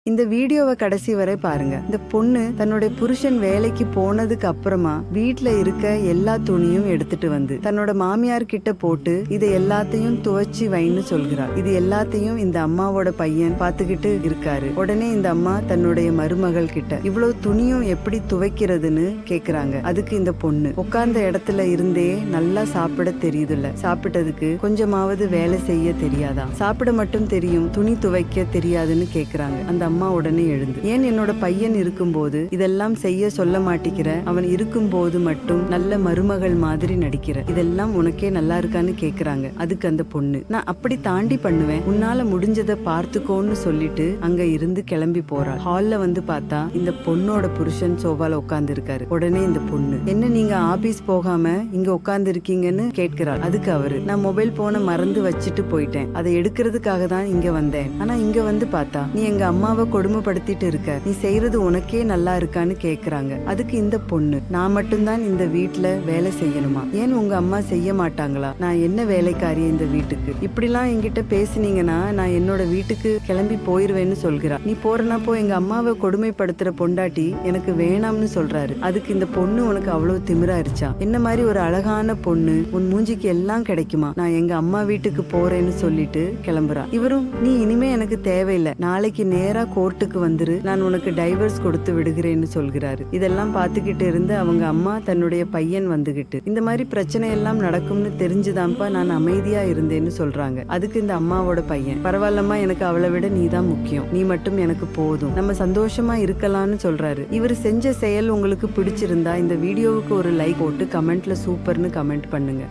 இந்த வீடியோவை கடைசி வரை பாருங்க. இந்த பொண்ணு தன்னுடைய புருஷன் வேலைக்கு போனதுக்கு அப்புறமா வீட்டுல இருக்க எல்லா துணியும் எடுத்துட்டு வந்து தன்னோட மாமியார் கிட்ட போட்டு இதை எல்லாத்தையும் துவைச்சு வைன்னு சொல்கிறார். இது எல்லாத்தையும் இந்த அம்மாவோட பையன் பாத்துக்கிட்டு இருக்காரு. உடனே இந்த அம்மா தன்னுடைய மருமகள் கிட்ட இவ்வளவு துணியும் எப்படி துவைக்கிறதுன்னு கேக்குறாங்க. அதுக்கு இந்த பொண்ணு உட்கார்ந்த இடத்துல இருந்தே நல்லா சாப்பிட தெரியுதுல்ல, சாப்பிட்டதுக்கு கொஞ்சமாவது வேலை செய்ய தெரியாதா, சாப்பிட மட்டும் தெரியும் துணி துவைக்க தெரியாதுன்னு கேக்குறாங்க. அந்த அம்மா உடனே எழுந்து, ஏன் என்னோட பையன் இருக்கும்போது இதெல்லாம் செய்ய சொல்ல மாட்டேங்கிற, அவன் இருக்கும்போது மட்டும் நல்ல மருமகள் மாதிரி நடிக்கிற, இதெல்லாம் உனக்கே நல்லா இருக்கான்னு கேக்குறாங்க. அதுக்கு அந்த பொண்ணு, நான் அப்படி தாண்டி பண்ணுவேன், உன்னால முடிஞ்சதை பார்த்துக்கோன்னு சொல்லிட்டு அங்க இருந்து கிளம்பி போறாள். ஹால்ல வந்து பார்த்தா இந்த பொண்ணோட புருஷன் சோபால உட்கார்ந்து இருக்காரு. உடனே இந்த பொண்ணு, என்ன நீங்க ஆபீஸ் போகாம இங்க உட்கார்ந்து இருக்கீங்கன்னு கேட்கிறாள். அதுக்கு அவரு, நான் மொபைல் போனை மறந்து வச்சுட்டு போயிட்டேன், அதை எடுக்கிறதுக்காக தான் இங்க வந்தேன். ஆனா இங்க வந்து பார்த்தா நீ எங்க அம்மாவை கொடுமைப்படுத்திட்டு இருக்க, நீ செய்யறது உனக்கே நல்லா இருக்கான்னு கேக்குறாங்க. அதுக்கு இந்த பொண்ணு, நான் மட்டும்தான் இந்த வீட்டுல வேலை செய்யணுமா, ஏன் உங்க அம்மா செய்ய மாட்டாங்களா, நான் என்ன வேலைக்காரி இந்த வீட்டுக்கு, இப்படிலாம் என்கிட்ட பேசினீங்கன்னா நான் என்னோட வீட்டுக்கு கிளம்பி போயிருவேன்னு சொல்கிறா. நீ போறனா போ, எங்க அம்மாவை கொடுமைப்படுத்துற பொண்டாட்டி எனக்கு வேணாம்னு சொல்றாரு. அதுக்கு இந்த பொண்ணு, உனக்கு அவ்வளவு திமிராயிருச்சா, என்ன மாதிரி ஒரு அழகான பொண்ணு உன் மூஞ்சிக்கு எல்லாம் கிடைக்குமா, நான் எங்க அம்மா வீட்டுக்கு போறேன்னு சொல்லிட்டு கிளம்புறா. இவரும், நீ இனிமே எனக்கு தேவையில்லை, நாளைக்கு நேரா கோர்ட்டுக்கு வந்துரு, நான் உனக்கு டைவர்ஸ் கொடுத்து விடுகிறேன்னு சொல்கிறாரு. இதெல்லாம் பாத்துக்கிட்டு இருந்து அவங்க அம்மா தன்னுடைய பையன் வந்துகிட்டு, இந்த மாதிரி பிரச்சனை எல்லாம் நடக்கும்னு தெரிஞ்சுதான்ப்பா நான் அமைதியா இருந்தேன்னு சொல்றாங்க. அதுக்கு இந்த அம்மாவோட பையன், பரவாயில்லம்மா, எனக்கு அவளை விட நீ தான் முக்கியம், நீ மட்டும் எனக்கு போதும், நம்ம சந்தோஷமா இருக்கலாம்னு சொல்றாரு. இவர் செஞ்ச செயல் உங்களுக்கு பிடிச்சிருந்தா இந்த வீடியோவுக்கு ஒரு லைக் போட்டு கமெண்ட்ல சூப்பர்னு கமெண்ட் பண்ணுங்க.